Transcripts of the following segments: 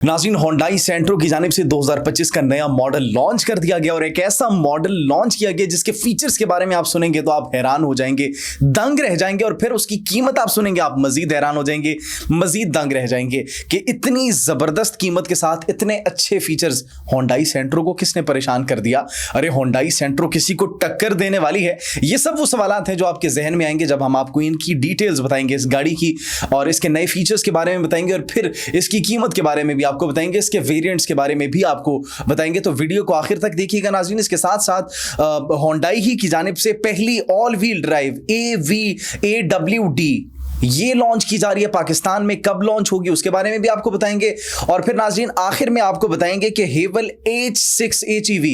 नाज़रीन, होंडाई सेंट्रो की जानिब से 2025 का नया मॉडल लॉन्च कर दिया गया और एक ऐसा मॉडल लॉन्च किया गया जिसके फीचर्स के बारे में आप सुनेंगे तो आप हैरान हो जाएंगे, दंग रह जाएंगे, और फिर उसकी कीमत आप सुनेंगे आप मजीद हैरान हो जाएंगे, मजीद दंग रह जाएंगे कि इतनी जबरदस्त कीमत के साथ इतने अच्छे फीचर्स होंडाई सेंट्रो को किसने परेशान कर दिया। अरे होंडाई सेंट्रो किसी को टक्कर देने वाली है? ये सब वो सवालात हैं जो आपके जहन में आएंगे जब हम आपको इनकी डिटेल्स बताएंगे, इस गाड़ी की और इसके नए फीचर्स के बारे में बताएंगे, और फिर इसकी कीमत के बारे में भी आपको बताएंगे, इसके वेरिएंट्स के बारे में भी आपको बताएंगे। तो वीडियो को आखिर तक देखिएगा नाज़रीन। इसके साथ साथ होंडाई ही की जानिब से पहली ऑल व्हील ड्राइव AVAWD ये लॉन्च की जा रही है पाकिस्तान में। कब लॉन्च होगी उसके बारे में भी आपको बताएंगे, और फिर नाज़रीन आखिर में आपको बताएंगे कि हेवल H6 HEV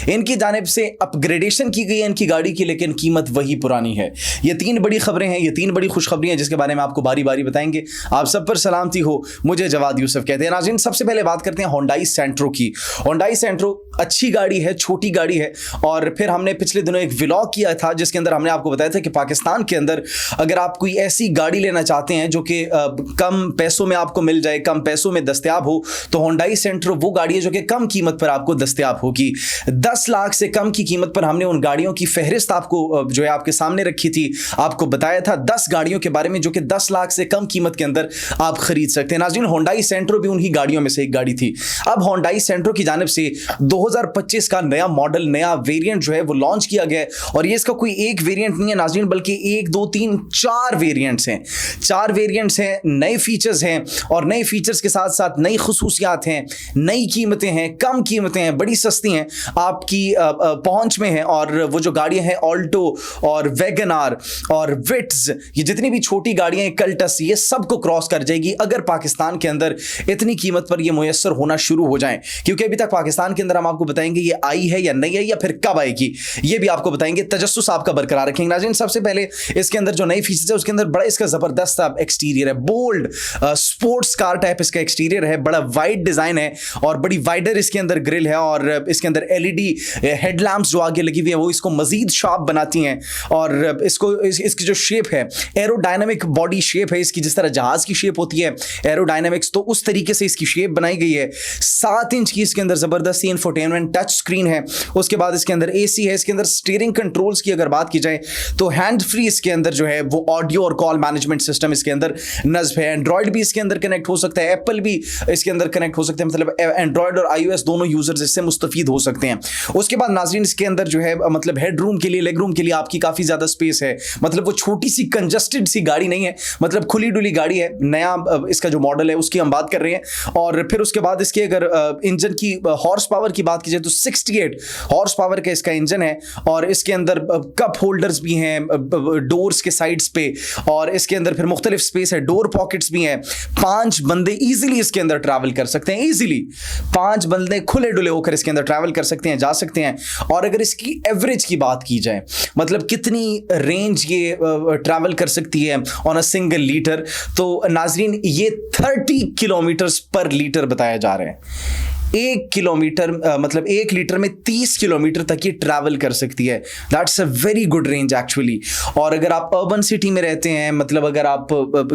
इनकी जानिब से अपग्रेडेशन की गई है इनकी गाड़ी की, लेकिन कीमत वही पुरानी है। ये तीन बड़ी खबरें हैं, ये तीन बड़ी खुशखबरी हैं जिसके बारे में आपको बारी बारी बताएंगे। आप सब पर सलामती हो, मुझे जवाद यूसुफ कहते हैं। नाज़रीन सबसे पहले बात करते हैं होंडाई सेंट्रो की। होंडाई सेंट्रो अच्छी गाड़ी है, छोटी गाड़ी है, और फिर हमने पिछले दिनों एक व्लॉग किया था जिसके अंदर हमने आपको बताया था कि पाकिस्तान के अंदर अगर आप कोई ऐसी गाड़ी लेना चाहते हैं जो कि कम पैसों में आपको मिल जाए, कम पैसों में दस्तयाब हो, तो होंडाई सेंट्रो वो गाड़ी है जो कि कम कीमत पर आपको दस्तयाब होगी। 10 लाख से कम की कीमत पर हमने उन गाड़ियों की फहरिस्त आपको जो है आपके सामने रखी थी, आपको बताया था 10 गाड़ियों के बारे में जो कि 10 लाख से कम कीमत के अंदर आप खरीद सकते हैं। नाज़रीन होंडाई सेंट्रो भी उन्हीं गाड़ियों में से एक गाड़ी थी। अब होंडाई सेंट्रो की जानिब से 2025 का नया मॉडल, नया वेरिएंट जो है वो लॉन्च किया गया है, और ये इसका कोई एक वेरिएंट नहीं है नाज़रीन, बल्कि 1 2 3 4 वेरिएंट्स हैं। 4 वेरिएंट्स हैं, नए फीचर्स हैं, और नए फीचर्स के साथ साथ नई खुसूसियात हैं, नई कीमतें हैं, कम कीमतें हैं, बड़ी सस्ती हैं, आपकी पहुंच में है। और वो जो गाड़ियां हैं ऑल्टो और वैगनआर और विट्स, ये जितनी भी छोटी गाड़ियां हैं, कल्टस, ये सबको क्रॉस कर जाएगी अगर पाकिस्तान के अंदर इतनी कीमत पर ये मुयस्सर होना शुरू हो जाए, क्योंकि अभी तक पाकिस्तान के अंदर हम आपको बताएंगे ये आई है या नहीं है, या फिर कब आएगी, ये भी आपको बताएंगे। तजस्सुस आपका बरकरार रखेंगे। नाज़रीन सबसे पहले इसके अंदर जो नई फीचर्स है उसके अंदर बड़ा इसका जबरदस्त एक्सटीरियर है, बोल्ड स्पोर्ट्स कार टाइप इसका एक्सटीरियर है, बड़ा वाइड डिजाइन है और बड़ी वाइडर इसके अंदर ग्रिल है, और इसके अंदर LED हेडलैम्प्स जो आगे लगी हुई है वो इसको मजीद शार्प बनाती हैं, और इसकी जो शेप है एरोडायनामिक बॉडी शेप है इसकी, जिस तरह जहाज की शेप होती है एरोडायनामिक्स, तो उस तरीके से इसकी शेप बनाई गई है। 7 इंच की इसके अंदर जबरदस्ती इंफोटेनमेंट टच स्क्रीन है। उसके बाद इसके अंदर AC है। इसके अंदर स्टीयरिंग कंट्रोल्स की अगर बात की जाए तो हैंड फ्री इसके अंदर जो है वो ऑडियो और कॉल मैनेजमेंट सिस्टम इसके अंदर नस्ब है। एंड्रॉइड भी इसके अंदर कनेक्ट हो सकता है, एप्पल भी इसके अंदर कनेक्ट हो सकते हैं, मतलब एंड्रॉइड और iOS दोनों यूजर्स इससे मुस्तफीद हो सकते हैं। उसके बाद नाज़रीन इसके अंदर जो है मतलब हेडरूम के लिए, लेग रूम के लिए आपकी काफी ज्यादा स्पेस है, मतलब वो छोटी सी कंजस्टेड सी गाड़ी नहीं है, मतलब खुली डुली गाड़ी है। नया इसका जो मॉडल है उसकी हम बात कर रहे हैं। और फिर उसके बाद इसके अगर इंजन की हॉर्स पावर की बात की जाए तो 68 हॉर्स पावर का इसका इंजन है, और इसके अंदर कप होल्डर्स भी हैं डोर्स के साइड्स पे, और इसके अंदर फिर मुख्तलिफ स्पेस है, डोर पॉकेट्स भी हैं। 5 बंदे इजीली इसके अंदर ट्रैवल कर सकते हैं, इजीली 5 बंदे खुले डुले होकर इसके अंदर ट्रैवल कर सकते हैं, जा सकते हैं। और अगर इसकी एवरेज की बात की जाए, मतलब कितनी रेंज ये ट्रैवल कर सकती है ऑन अ सिंगल लीटर, तो नाज़रीन ये 30 किलोमीटर पर लीटर बताया जा रहा है। 1 किलोमीटर मतलब 1 लीटर में 30 किलोमीटर तक ये ट्रैवल कर सकती है। That's a very good range actually. और अगर आप अर्बन सिटी में रहते हैं, मतलब अगर आप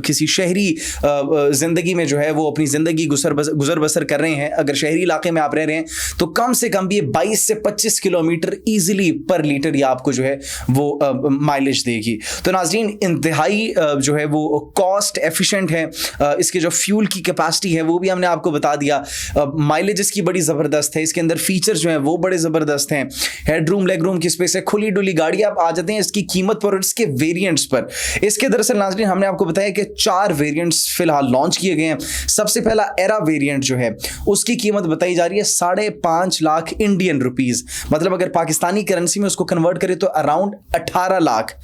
किसी शहरी जिंदगी में जो है वो अपनी जिंदगी गुजर बसर कर रहे हैं, अगर शहरी इलाके में आप रह रहे हैं, तो कम से कम भी ये 22 से 25 किलोमीटर ईजिली पर लीटर ये आपको जो है वो माइलेज देगी। तो नाज़रीन इंतहाई जो है वो कॉस्ट एफिशिएंट है। इसके जो फ्यूल की कैपेसिटी है वो भी हमने आपको बता दिया। माइलेज इसकी बड़ी जबरदस्त है, इसके अंदर फीचर्स जो हैं वो बड़े जबरदस्त हैं। हेडरूम, लेग रूम की स्पेस है, खुली डुली गाड़ी। आप आ जाते हैं इसकी कीमत पर और इसके वेरिएंट्स पर। इसके दरअसल नाज़रीन हमने आपको बताया कि 4 वेरिएंट्स फिलहाल लॉन्च किए गए हैं। सबसे पहला एरा वेरिएंट जो है उसकी कीमत बताई जा रही है 5.5 लाख इंडियन रुपीज, मतलब अगर पाकिस्तानी करेंसी में उसको कन्वर्ट करें तो अराउंड 18 लाख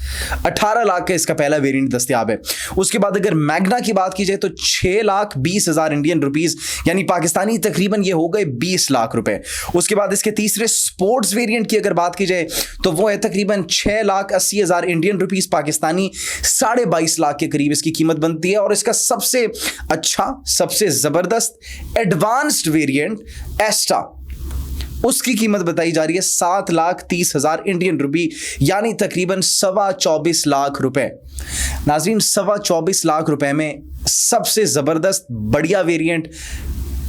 का इसका पहला वेरिएंट दस्तयाब है। उसके बाद अगर मैग्ना की बात की जाए तो 6,20,000 इंडियन रुपीज, यानी पाकिस्तानी तकरीबन ये हो गए 20 लाख रुपए। उसके बाद इसके तीसरे स्पोर्ट्स वेरिएंट की अगर बात की जाए तो वो है तकरीबन 6,80,000 इंडियन रुपीस, पाकिस्तानी 22.5 लाख के करीब इसकी कीमत बनती है। और इसका सबसे अच्छा, सबसे जबरदस्त एडवांस्ड वेरिएंट एस्टा, उसकी कीमत बताई जा रही है 7,30,000 इंडियन रुपी, यानी तकरीबन 24.25 लाख रुपए। नाज़रीन 24.25 लाख रुपए में सबसे जबरदस्त बढ़िया वेरिएंट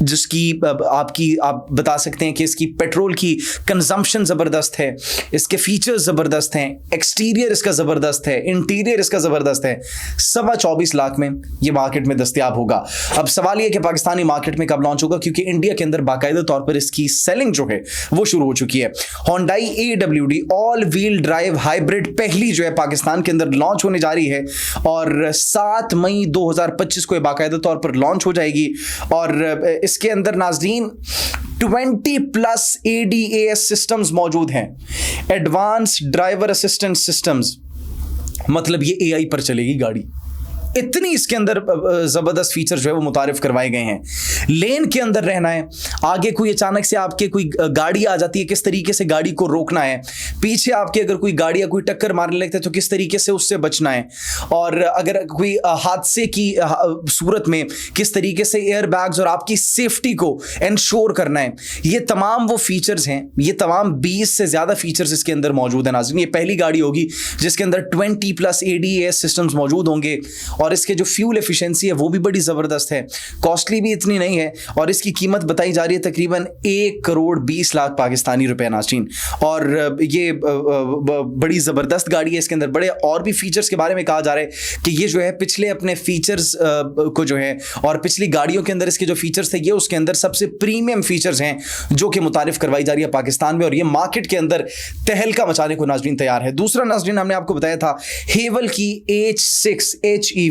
जिसकी आप बता सकते हैं कि इसकी पेट्रोल की कंजम्पशन ज़बरदस्त है, इसके फीचर्स ज़बरदस्त हैं, एक्सटीरियर इसका ज़बरदस्त है, इंटीरियर इसका ज़बरदस्त है। 24.25 लाख में ये मार्केट में दस्तयाब होगा। अब सवाल ये कि पाकिस्तानी मार्केट में कब लॉन्च होगा, क्योंकि इंडिया के अंदर बाकायदा तौर पर इसकी सेलिंग जो है वो शुरू हो चुकी है। Hyundai AWD all wheel drive hybrid पहली जो है पाकिस्तान के अंदर लॉन्च होने जा रही है और 7 मई 2025 को बाकायदा तौर पर लॉन्च हो जाएगी। और इसके अंदर नाज़रीन 20+ ADAS सिस्टम्स मौजूद हैं, एडवांस ड्राइवर असिस्टेंट सिस्टम्स, मतलब ये AI पर चलेगी गाड़ी। इतनी इसके अंदर ज़बरदस्त फीचर जो है वो मुतारिफ करवाए गए हैं। लेन के अंदर रहना है, आगे कोई अचानक से आपके कोई गाड़ी आ जाती है, किस तरीके से गाड़ी को रोकना है, पीछे आपके अगर कोई गाड़ी या कोई टक्कर मारने लगता है तो किस तरीके से उससे बचना है, और अगर कोई हादसे की सूरत में किस तरीके से एयर बैग्स और आपकी सेफ्टी को इंश्योर करना है। ये तमाम वो फीचर्स हैं, ये तमाम 20 से ज़्यादा फीचर्स इसके अंदर मौजूद है नाज़रीन। ये पहली गाड़ी होगी जिसके अंदर 20+ ADAS सिस्टम्स मौजूद होंगे और इसके जो फ्यूल एफिशिएंसी है वो भी बड़ी ज़बरदस्त है, कॉस्टली भी इतनी नहीं है और इसकी कीमत बताई जा रही है तकरीबन 1,20,00,000 पाकिस्तानी रुपए नाज़रीन। और ये बड़ी ज़बरदस्त गाड़ी है। इसके अंदर बड़े और भी फीचर्स के बारे में कहा जा रहा है कि ये जो है पिछले अपने फीचर्स को जो है और पिछली गाड़ियों के अंदर इसके जो फीचर्स थे ये उसके अंदर सबसे प्रीमियम फीचर्स हैं जो कि मुतारिफ करवाई जा रही है पाकिस्तान में, और ये मार्केट के अंदर तहलका मचाने को नाज़रीन तैयार है। दूसरा नाज़रीन हमने आपको बताया था हेवल की H6 HEV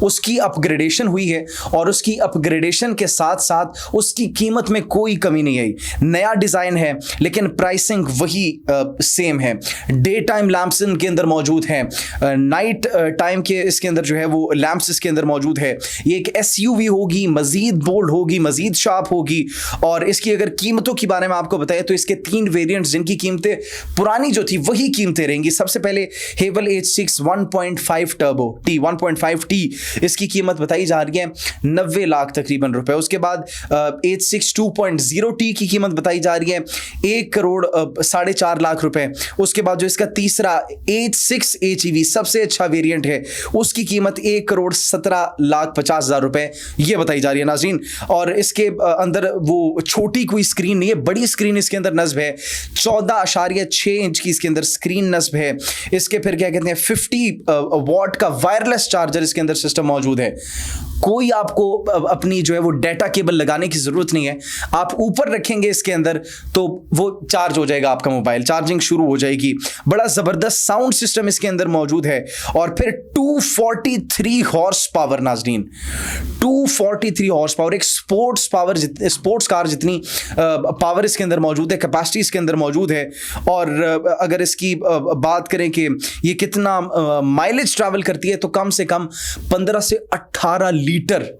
उसकी अपग्रेडेशन हुई है और उसकी अपग्रेडेशन के साथ साथ उसकी कीमत में कोई कमी नहीं आई। नया डिजाइन है लेकिन प्राइसिंग वही सेम है। डे टाइम लैंप्स इनके अंदर मौजूद हैं, नाइट टाइम के इसके अंदर जो है वो लैंप्स इसके अंदर मौजूद है। ये एक SUV होगी, मजीद बोल्ड होगी, मजीद शार्प होगी। और इसकी अगर कीमतों के बारे में आपको बताया तो इसके 3 वेरिएंट्स जिनकी कीमतें पुरानी जो थी वही कीमतें रहेंगी। सबसे पहले हेवल H6 1.5 टर्बो T 1.5T इसकी कीमत बताई जा रही है 90 लाख तकरीबन रुपए। उसके बाद H6 2.0T की कीमत बताई जा रही है 1,04,50,000 लाख रुपए। उसके बाद जो इसका तीसरा H6 HEV सबसे अच्छा वेरिएंट है उसकी कीमत 1,17,50,000 रुपए ये बताई जा रही है नाज़रीन। और इसके अंदर वो छोटी कोई स्क्रीन नहीं है, बड़ी स्क्रीन इसके अंदर नस्ब है, 14.6 इंच की इसके अंदर स्क्रीन नस्ब है। इसके फिर क्या कहते हैं 50 वॉट का वायरलेस चार्जर इसके अंदर सिस्टम मौजूद है। कोई आपको अपनी जो है वो डाटा केबल लगाने की जरूरत नहीं है, आप ऊपर रखेंगे इसके अंदर तो वो चार्ज हो जाएगा, आपका मोबाइल चार्जिंग शुरू हो जाएगी। बड़ा जबरदस्त साउंड सिस्टम इसके अंदर मौजूद है। और फिर 243 हॉर्स पावर नाज़रीन, 243 हॉर्स पावर, एक स्पोर्ट्स कार जितनी पावर इसके अंदर मौजूद है, कैपेसिटी इसके अंदर मौजूद है। और अगर इसकी बात करें कि ये कितना माइलेज ट्रैवल करती है तो कम से कम 15 से 18 लीटर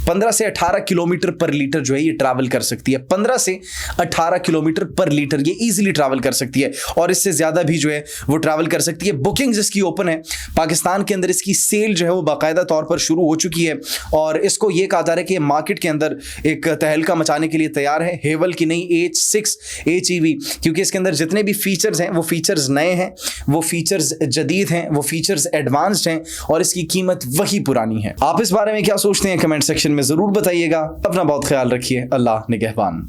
15 से 18 किलोमीटर पर लीटर जो है ये ट्रैवल कर सकती है। 15 से 18 किलोमीटर पर लीटर ये इजीली ट्रैवल कर सकती है और इससे ज़्यादा भी जो है वो ट्रैवल कर सकती है। बुकिंग्स इसकी ओपन है, पाकिस्तान के अंदर इसकी सेल जो है वो बाकायदा तौर पर शुरू हो चुकी है और इसको ये कहा जा रहा है कि मार्केट के अंदर एक तहलका मचाने के लिए तैयार है हेवल की नई H6 HEV, क्योंकि इसके अंदर जितने भी फीचर्स हैं वो फीचर्स नए हैं, वो फीचर्स जदीद हैं, वो फीचर्स एडवांस्ड हैं और इसकी कीमत वही पुरानी है। आप इस बारे में क्या सोचते हैं कमेंट सेक्शन में जरूर बताइएगा। अपना बहुत ख्याल रखिए। अल्लाह निगहबान।